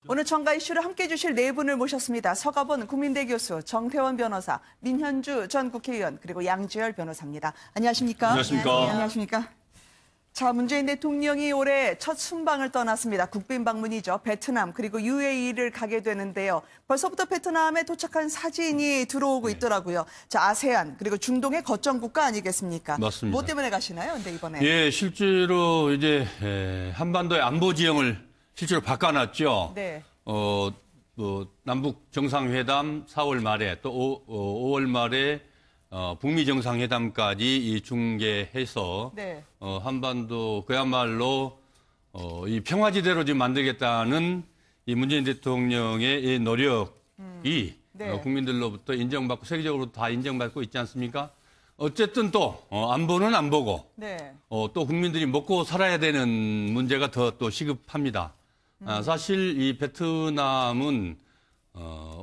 오늘 정가 이슈를 함께해 주실 네 분을 모셨습니다. 서가본 국민대 교수, 정태원 변호사, 민현주 전 국회의원, 그리고 양지열 변호사입니다. 안녕하십니까? 안녕하십니까? 안녕하십니까? 자, 문재인 대통령이 올해 첫 순방을 떠났습니다. 국빈 방문이죠. 베트남 그리고 UAE를 가게 되는데요. 벌써부터 베트남에 도착한 사진이 들어오고 있더라고요. 자, 아세안 그리고 중동의 거점 국가 아니겠습니까? 맞습니다. 뭐 때문에 가시나요? 근데 이번에? 예, 실제로 이제 한반도의 안보 지형을 실제로 바꿔놨죠. 네. 남북 정상회담 4월 말에 또 5월 말에 북미 정상회담까지 이 중계해서 네. 한반도 그야말로 이 평화지대로 지금 만들겠다는 이 문재인 대통령의 이 노력이 네. 국민들로부터 인정받고 세계적으로 다 인정받고 있지 않습니까? 어쨌든 또 안보는 안 보고 네. 또 국민들이 먹고 살아야 되는 문제가 또 시급합니다. 사실 이 베트남은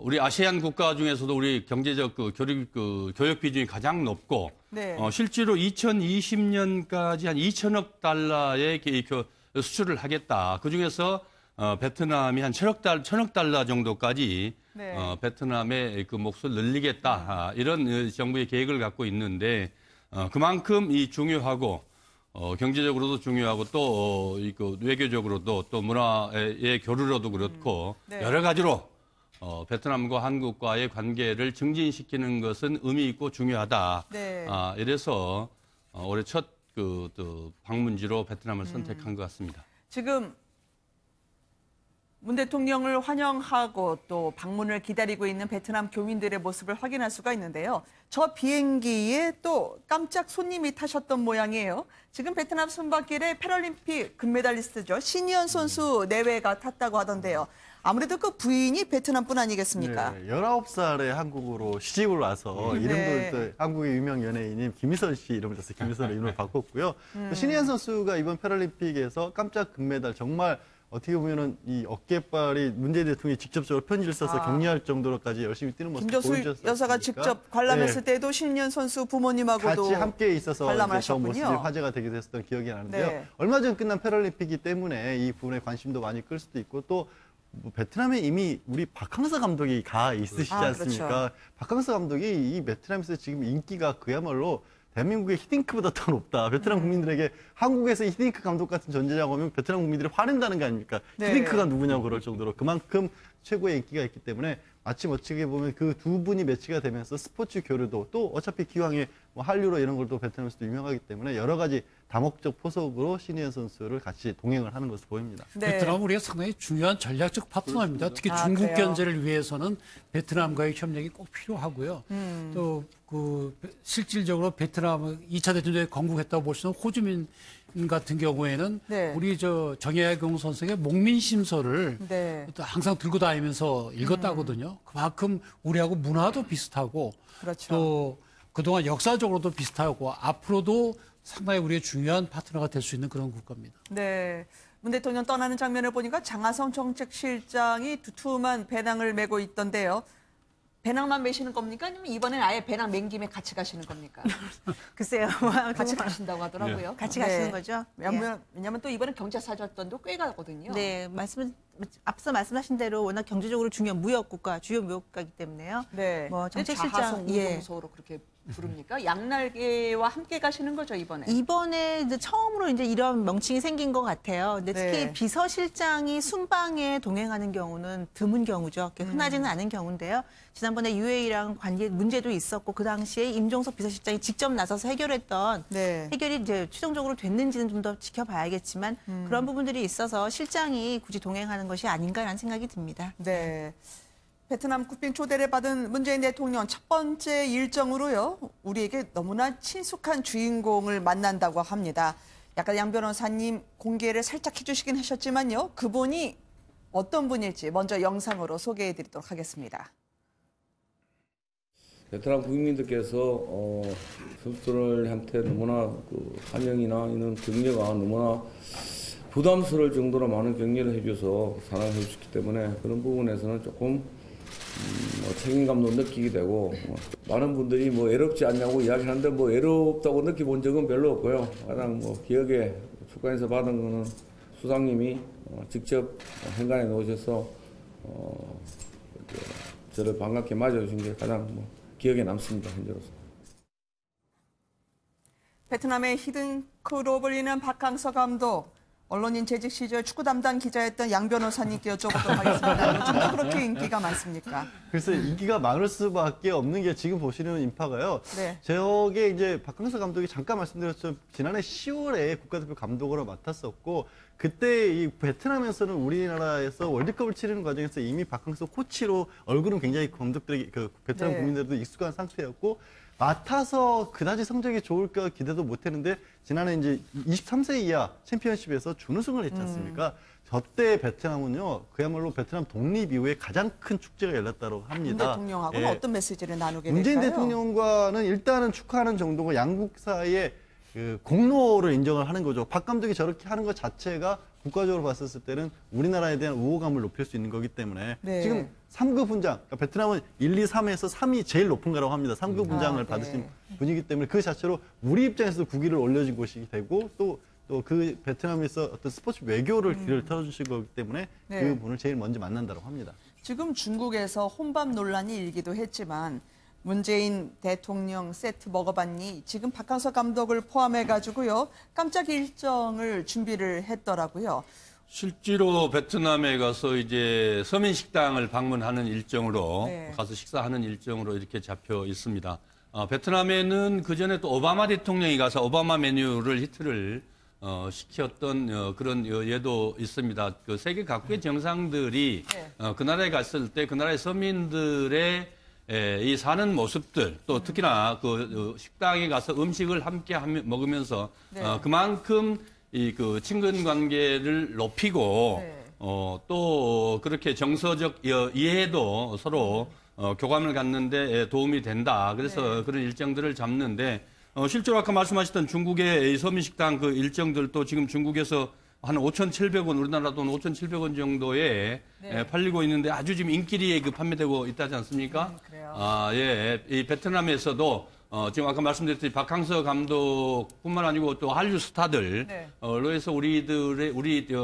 우리 아세안 국가 중에서도 우리 경제적 교역 비중이 가장 높고 네. 실제로 2020년까지 한 2천억 달러의 수출을 하겠다. 그중에서 베트남이 한 천억 달러 정도까지 네. 베트남의 그 몫을 늘리겠다. 이런 정부의 계획을 갖고 있는데 그만큼 이 중요하고 경제적으로도 중요하고 또 외교적으로도 또 문화의 교류로도 그렇고 네. 여러 가지로 베트남과 한국과의 관계를 증진시키는 것은 의미 있고 중요하다. 네. 이래서 올해 첫 방문지로 베트남을 선택한 것 같습니다. 지금 문 대통령을 환영하고 또 방문을 기다리고 있는 베트남 교민들의 모습을 확인할 수가 있는데요. 저 비행기에 또 깜짝 손님이 타셨던 모양이에요. 지금 베트남 순방길에 패럴림픽 금메달리스트죠. 신희연 선수 내외가 탔다고 하던데요. 아무래도 그 부인이 베트남뿐 아니겠습니까? 네, 19살에 한국으로 시집을 와서 이름도 네. 또 한국의 유명 연예인인 김희선 씨 이름을 써서 김희선으로 이름을 바꿨고요. 또 신희연 선수가 이번 패럴림픽에서 깜짝 금메달 정말 어떻게 보면은 이 어깨빨이 문재인 대통령이 직접적으로 편지를 써서 격려할 정도로까지 열심히 뛰는 모습을 김정수 보여주셨어요. 여사가 직접 관람했을 때도 신희연 선수 부모님하고도 같이 함께 있어서 관람을 이제 저 모습이 하셨군요. 화제가 되기도 했었던 기억이 나는데요. 네. 얼마 전 끝난 패럴림픽이기 때문에 이 부분에 관심도 많이 끌 수도 있고 또 베트남에 이미 우리 박항서 감독이 가 있으시지 않습니까? 그렇죠. 박항서 감독이 이 베트남에서 지금 인기가 그야말로 대한민국의 히딩크보다 더 높다. 베트남 국민들에게 한국에서 히딩크 감독 같은 존재라고 하면 베트남 국민들이 화낸다는 거 아닙니까? 네. 히딩크가 누구냐고 그럴 정도로 그만큼 최고의 인기가 있기 때문에 마침 어떻게 보면 그 두 분이 매치가 되면서 스포츠 교류도 또 어차피 기왕에 뭐 한류로 이런 걸도 베트남에서도 유명하기 때문에 여러 가지 다목적 포석으로 신희연 선수를 같이 동행을 하는 것으로 보입니다. 네. 베트남은 우리가 상당히 중요한 전략적 파트너입니다. 특히 중국 그래요? 견제를 위해서는 베트남과의 협력이 꼭 필요하고요. 또 실질적으로 베트남 2차 대전에 건국했다고 볼 수 있는 호주민 같은 경우에는 네. 우리 정혜경 선생의 목민심서를 네. 또 항상 들고 다니면서 읽었다거든요. 그만큼 우리하고 문화도 비슷하고 그렇죠. 또 그동안 역사적으로도 비슷하고 앞으로도 상당히 우리의 중요한 파트너가 될 수 있는 그런 국가입니다. 네. 문 대통령 떠나는 장면을 보니까 장하성 정책실장이 두툼한 배낭을 메고 있던데요. 배낭만 메시는 겁니까? 아니면 이번엔 아예 배낭 맨 김에 같이 가시는 겁니까? 글쎄요. 같이 가신다고 하더라고요. 같이 가시는 거죠? 왜냐하면 또 이번엔 경제사절단도 꽤 가거든요. 네, 앞서 말씀하신 대로 워낙 경제적으로 중요한 무역국가, 주요 무역국가이기 때문에요. 네. 뭐 근데 정책실장, 자하성 우동소로 그렇게 부릅니까? 양날개와 함께 가시는 거죠, 이번에? 이번에 이제 처음으로 이제 이런 명칭이 생긴 것 같아요. 근데 특히 네. 비서실장이 순방에 동행하는 경우는 드문 경우죠. 흔하지는 않은 경우인데요. 지난번에 UAE랑 관계 문제도 있었고 그 당시에 임종석 비서실장이 직접 나서서 해결했던 네. 해결이 이제 최종적으로 됐는지는 좀 더 지켜봐야겠지만 그런 부분들이 있어서 실장이 굳이 동행하는 것이 아닌가라는 생각이 듭니다. 네. 베트남 국빈 초대를 받은 문재인 대통령 첫 번째 일정으로요. 우리에게 너무나 친숙한 주인공을 만난다고 합니다. 약간 양 변호사님 공개를 살짝 해주시긴 하셨지만요. 그분이 어떤 분일지 먼저 영상으로 소개해드리도록 하겠습니다. 베트남 국민들께서 선수들한테 너무나 환영이나 이런 격려가 너무나 부담스러울 정도로 많은 격려를 해줘서 사랑을 해주셨기 때문에 그런 부분에서는 조금 책임감도 느끼게 되고 많은 분들이 애롭지 않냐고 이야기하는데 애롭다고 느껴본 적은 별로 없고요. 가장 기억에 축구에서 받은 거는 수상님이 직접 현관에 놓으셔서 저를 반갑게 맞아주신 게 가장 기억에 남습니다. 현재로서. 베트남의 히든크로 불리는 박항서 감독. 언론인 재직 시절 축구 담당 기자였던 양 변호사님께 여쭤보도록 하겠습니다. 요즘도 그렇게 인기가 많습니까? 글쎄 인기가 많을 수밖에 없는 게 지금 보시는 인파가요. 네. 저게 이제 박항서 감독이 잠깐 말씀드렸죠. 지난해 10월에 국가대표 감독으로 맡았었고 그때 이 베트남에서는 우리나라에서 월드컵을 치르는 과정에서 이미 박항서 코치로 얼굴은 굉장히 감독들에게 그 베트남 네. 국민들도 익숙한 상태였고 맡아서 그다지 성적이 좋을까 기대도 못했는데 지난해 이제 23세 이하 챔피언십에서 준우승을 했지 않습니까? 저때 베트남은요 그야말로 베트남 독립 이후에 가장 큰 축제가 열렸다고 문 합니다. 대통령하고는 예. 어떤 메시지를 나누게 문재인 될까요? 대통령과는 일단은 축하하는 정도고 양국 사이의 그 공로를 인정을 하는 거죠. 박 감독이 저렇게 하는 것 자체가 국가적으로 봤을 때는 우리나라에 대한 우호감을 높일 수 있는 거기 때문에 네. 지금 3급 훈장, 그러니까 베트남은 1, 2, 3에서 3이 제일 높은 거라고 합니다. 3급 훈장을 네. 받으신 분이기 때문에 그 자체로 우리 입장에서도 국위를 올려준 것이기 되고 또 그 베트남에서 어떤 스포츠 외교를 길을 털어주신 거기 때문에 네. 그 분을 제일 먼저 만난다고 합니다. 지금 중국에서 혼밥 논란이 일기도 했지만 문재인 대통령 세트 먹어봤니? 지금 박항서 감독을 포함해가지고요. 깜짝 일정을 준비를 했더라고요. 실제로 베트남에 가서 이제 서민 식당을 방문하는 일정으로 네. 가서 식사하는 일정으로 이렇게 잡혀 있습니다. 베트남에는 그 전에 또 오바마 대통령이 가서 오바마 메뉴를 히트를 시켰던 그런 예도 있습니다. 그 세계 각국의 정상들이 네. 그 나라에 갔을 때 그 나라의 서민들의 이 사는 모습들 또 특히나 그 식당에 가서 음식을 함께 먹으면서 네. 그만큼 이 그 친근 관계를 높이고 네. 또 그렇게 정서적 이해도 서로 교감을 갖는데 도움이 된다. 그래서 네. 그런 일정들을 잡는데 실제로 아까 말씀하셨던 중국의 이 서민식당 그 일정들도 지금 중국에서 한 5,700원, 우리나라 돈 5,700원 정도에 네. 팔리고 있는데 아주 지금 인기리에 그 판매되고 있다지 않습니까? 그래요. 예. 이 베트남에서도 지금 아까 말씀드렸듯이 박항서 감독뿐만 아니고 또 한류 스타들, 네. 로 해서 우리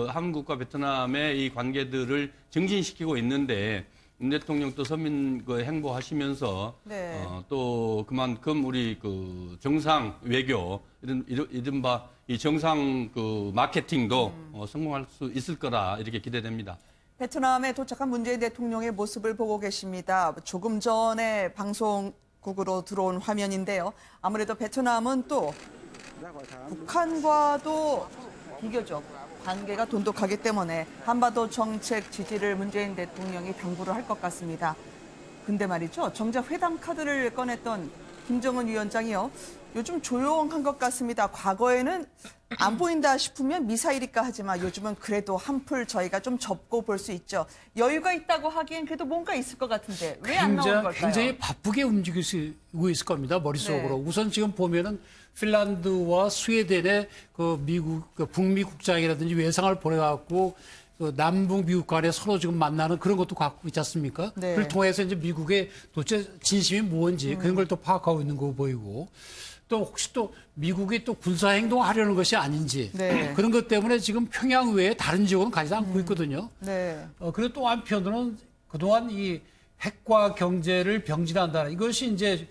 한국과 베트남의 이 관계들을 증진시키고 있는데 문 대통령 또 서민 그 행보하시면서 네. 또 그만큼 우리 그 정상 외교 이른바 이 정상 그 마케팅도 성공할 수 있을 거라 이렇게 기대됩니다. 베트남에 도착한 문재인 대통령의 모습을 보고 계십니다. 조금 전에 방송국으로 들어온 화면인데요. 아무래도 베트남은 또 북한과도 비교적 관계가 돈독하기 때문에 한반도 정책 지지를 문재인 대통령이 당부를 할 것 같습니다. 근데 말이죠. 정작 회담 카드를 꺼냈던 김정은 위원장이요. 요즘 조용한 것 같습니다. 과거에는 안 보인다 싶으면 미사일일까 하지만 요즘은 그래도 한풀 저희가 좀 접고 볼 수 있죠. 여유가 있다고 하기엔 그래도 뭔가 있을 것 같은데 왜 안 나오는 걸까요? 굉장히 바쁘게 움직이고 있을 겁니다. 머릿속으로. 네. 우선 지금 보면은 핀란드와 스웨덴의 그 미국, 그 북미 국장이라든지 외상을 보내갖고 그 남북 미국 간에 서로 지금 만나는 그런 것도 갖고 있지 않습니까? 네. 그걸 통해서 이제 미국의 도대체 진심이 뭔지 그런 걸 또 파악하고 있는 거 보이고 또 혹시 또 미국이 또 군사 행동하려는 것이 아닌지 네. 그런 것 때문에 지금 평양 외에 다른 지역은 가지 않고 있거든요. 네. 그리고 또 한편으로는 그동안 이 핵과 경제를 병진한다. 이것이 이제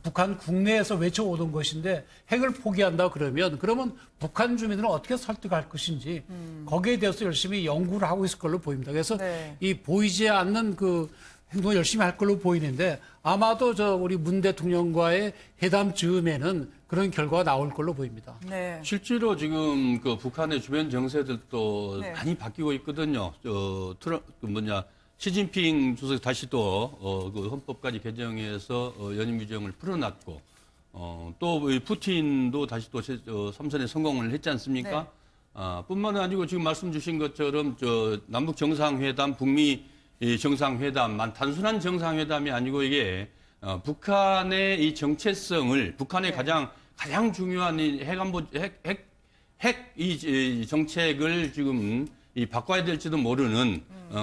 북한 국내에서 외쳐오던 것인데 핵을 포기한다 그러면 북한 주민들은 어떻게 설득할 것인지 거기에 대해서 열심히 연구를 하고 있을 걸로 보입니다. 그래서 네. 이 보이지 않는 그 행동을 열심히 할 걸로 보이는데 아마도 우리 문 대통령과의 회담 즈음에는 그런 결과가 나올 걸로 보입니다. 네. 실제로 지금 그 북한의 주변 정세들도 네. 많이 바뀌고 있거든요. 시진핑 주석이 다시 또 그 헌법까지 개정해서 연임 규정을 풀어놨고 또 이 푸틴도 다시 또 3선에 성공을 했지 않습니까? 네. 뿐만 아니고 지금 말씀 주신 것처럼 남북 정상회담, 북미 이 정상회담만 단순한 정상회담이 아니고 이게 북한의 이 정체성을 북한의 네. 가장 중요한 이 핵 정책을 지금 바꿔야 될지도 모르는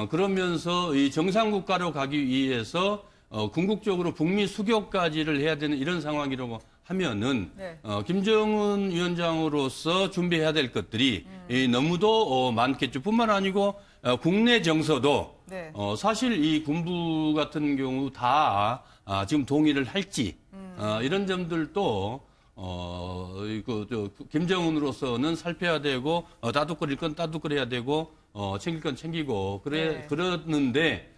그러면서 이 정상국가로 가기 위해서 궁극적으로 북미 수교까지를 해야 되는 이런 상황이라고 하면은 네. 김정은 위원장으로서 준비해야 될 것들이 너무도 많겠죠. 뿐만 아니고 국내 정서도 네. 사실 이 군부 같은 경우 다 지금 동의를 할지 이런 점들도 김정은으로서는 살펴야 되고 따뜻거릴 건 따뜻거려야 되고 챙길 건 챙기고 네. 그러는데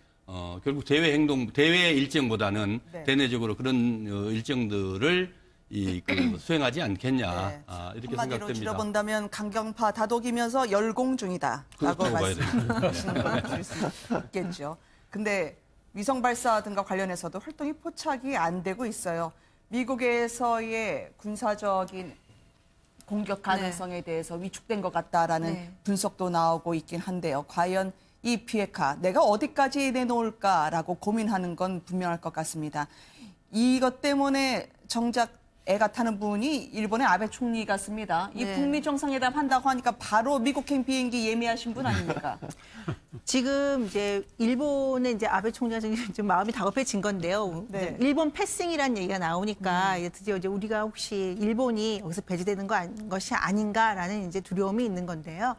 결국 대외 일정보다는 네. 대내적으로 그런 일정들을 수행하지 않겠냐 네. 이렇게 한마디로 생각됩니다. 줄여본다면 강경파 다독이면서 열공 중이다라고 그렇다고 봐야 말씀하실 수 있겠죠. 근데 위성 발사 등과 관련해서도 활동이 포착이 안 되고 있어요. 미국에서의 군사적인 공격 가능성에 대해서 위축된 것 같다라는 네. 분석도 나오고 있긴 한데요. 과연 이 비핵화 내가 어디까지 내놓을까라고 고민하는 건 분명할 것 같습니다. 이것 때문에 정작 애가 타는 분이 일본의 아베 총리 같습니다. 이 네. 북미 정상회담 한다고 하니까 바로 미국행 비행기 예매하신 분 아닙니까? 지금 이제 일본의 이제 아베 총리가 지금 마음이 다급해진 건데요. 네. 일본 패싱이라는 얘기가 나오니까 이제 드디어 이제 우리가 혹시 일본이 여기서 배제되는 것이 아닌가라는 이제 두려움이 있는 건데요.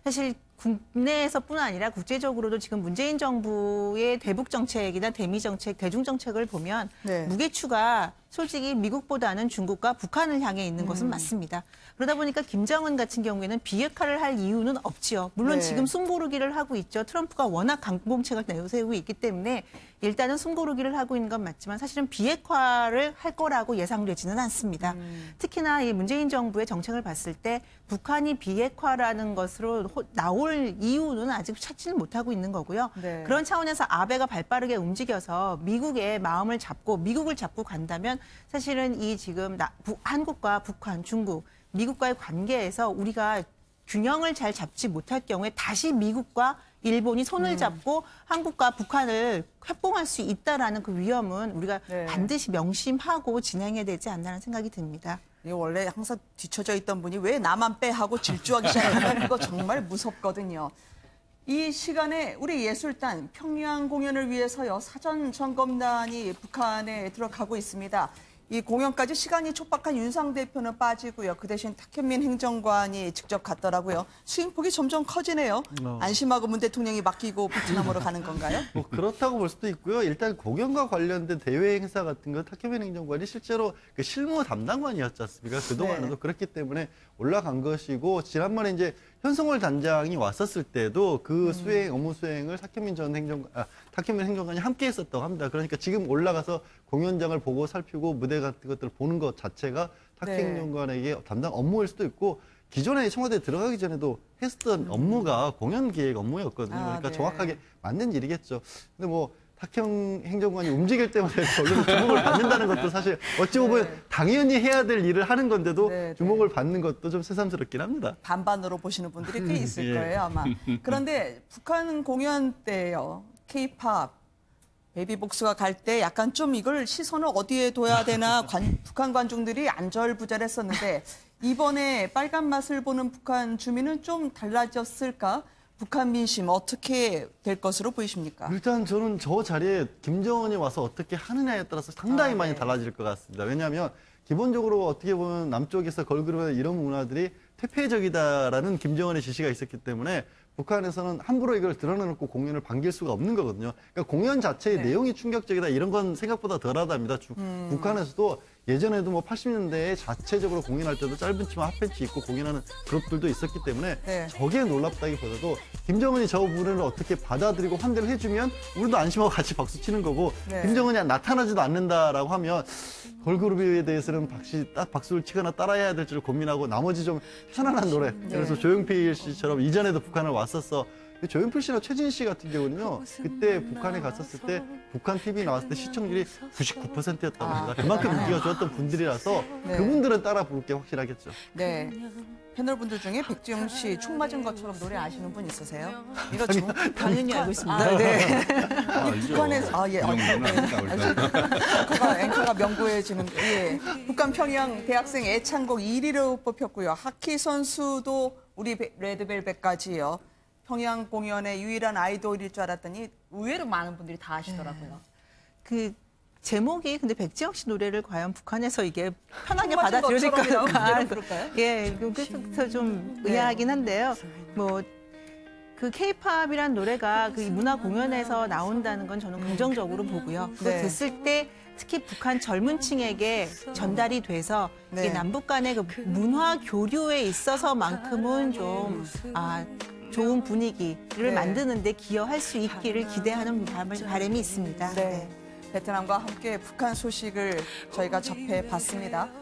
사실 국내에서뿐 아니라 국제적으로도 지금 문재인 정부의 대북 정책이나 대미 정책, 대중 정책을 보면 네. 무게추가 솔직히 미국보다는 중국과 북한을 향해 있는 것은 맞습니다. 그러다 보니까 김정은 같은 경우에는 비핵화를 할 이유는 없지요. 물론 네. 지금 숨고르기를 하고 있죠. 트럼프가 워낙 강공책을 내세우고 있기 때문에 일단은 숨고르기를 하고 있는 건 맞지만 사실은 비핵화를 할 거라고 예상되지는 않습니다. 특히나 이 문재인 정부의 정책을 봤을 때 북한이 비핵화라는 것으로 나올 이유는 아직 찾지는 못하고 있는 거고요. 네. 그런 차원에서 아베가 발빠르게 움직여서 미국의 마음을 잡고 미국을 잡고 간다면 사실은 이 지금 한국과 북한, 중국, 미국과의 관계에서 우리가 균형을 잘 잡지 못할 경우에 다시 미국과 일본이 손을 잡고 한국과 북한을 협봉할 수 있다라는 그 위험은 우리가 네. 반드시 명심하고 진행해야 되지 않나라는 생각이 듭니다. 원래 항상 뒤처져 있던 분이 왜 나만 빼 하고 질주하기 시작하는 거 정말 무섭거든요. 이 시간에 우리 예술단 평양 공연을 위해서요 사전 점검단이 북한에 들어가고 있습니다. 이 공연까지 시간이 촉박한 윤상 대표는 빠지고요. 그 대신 탁현민 행정관이 직접 갔더라고요. 수행폭이 점점 커지네요. 안심하고 문 대통령이 맡기고 베트남으로 가는 건가요? 뭐 그렇다고 볼 수도 있고요. 일단 공연과 관련된 대외 행사 같은 건 탁현민 행정관이 실제로 그 실무 담당관이었지 않습니까? 그동안에도 네. 그렇기 때문에 올라간 것이고 지난번에 이제 현성월 단장이 왔었을 때도 그 업무 수행을 탁현민 행정관이 함께 했었다고 합니다. 그러니까 지금 올라가서 공연장을 보고 살피고 무대 같은 것들을 보는 것 자체가 탁 네. 행정관에게 담당 업무일 수도 있고 기존에 청와대에 들어가기 전에도 했었던 업무가 공연 기획 업무였거든요. 그러니까 네. 정확하게 맞는 일이겠죠. 근데 뭐 탁형 행정관이 움직일 때마다 언론의 주목을 받는다는 것도 사실 어찌 보면 네. 당연히 해야 될 일을 하는 건데도 네, 주목을 받는 것도 좀 새삼스럽긴 합니다. 반반으로 보시는 분들이 꽤 있을 예. 거예요, 아마. 그런데 북한 공연 때요, K-팝, 베이비복스가 갈 때 약간 좀 이걸 시선을 어디에 둬야 되나 북한 관중들이 안절부절했었는데 이번에 빨간 맛을 보는 북한 주민은 좀 달라졌을까? 북한 민심 어떻게 될 것으로 보이십니까? 일단 저는 저 자리에 김정은이 와서 어떻게 하느냐에 따라서 상당히 많이 네. 달라질 것 같습니다. 왜냐하면 기본적으로 어떻게 보면 남쪽에서 걸그룹의 이런 문화들이 퇴폐적이다라는 김정은의 지시가 있었기 때문에 북한에서는 함부로 이걸 드러내놓고 공연을 반길 수가 없는 거거든요. 그러니까 공연 자체의 네. 내용이 충격적이다 이런 건 생각보다 덜하답니다. 북한에서도 예전에도 뭐 80년대에 자체적으로 공연할 때도 짧은 치마 핫팬츠 입고 공연하는 그룹들도 있었기 때문에 네. 저게 놀랍다기보다도 김정은이 저 부분을 어떻게 받아들이고 환대를 해주면 우리도 안심하고 같이 박수 치는 거고 네. 김정은이 나타나지도 않는다라고 하면 걸그룹에 대해서는 박수를 치거나 따라해야 될지를 고민하고 나머지 좀 편안한 노래 그래서 조용필 씨처럼 이전에도 북한을 왔었어. 조용필 씨나 최진 씨 같은 경우는요. 그때 북한에 갔었을 때 북한 TV 나왔을 때 시청률이 99%였다고 합니다. 그만큼 인기가 좋았던 분들이라서 네. 그분들은 따라 부를 게 확실하겠죠. 네. 패널분들 중에 백지영 씨 총 맞은 것처럼 노래 아시는 분 있으세요? 이거 당연히 알고 있습니다. 아, 네. 알죠. 북한에서 이 정도는 아니까 앵커가 명고해지는 예. 북한 평양 대학생 애창곡 1위로 뽑혔고요. 하키 선수도 우리 레드벨벳까지요. 평양 공연의 유일한 아이돌일 줄 알았더니 의외로 많은 분들이 다 아시더라고요. 그 제목이 근데 백지영 씨 노래를 과연 북한에서 이게 편하게 총 맞은 받아들여질까? 것처럼이라고 그럴까요? 예, 그래서 좀 의아하긴 한데요. 뭐 그 케이팝이란 노래가 그 문화 공연에서 나온다는 건 저는 긍정적으로 보고요. 그거 네. 됐을 때 특히 북한 젊은 층에게 전달이 돼서 네. 이게 남북 간의 그 문화 교류에 있어서만큼은 좀 좋은 분위기를 네. 만드는 데 기여할 수 있기를 기대하는 바람이 있습니다. 네. 베트남과 함께 북한 소식을 저희가 접해봤습니다.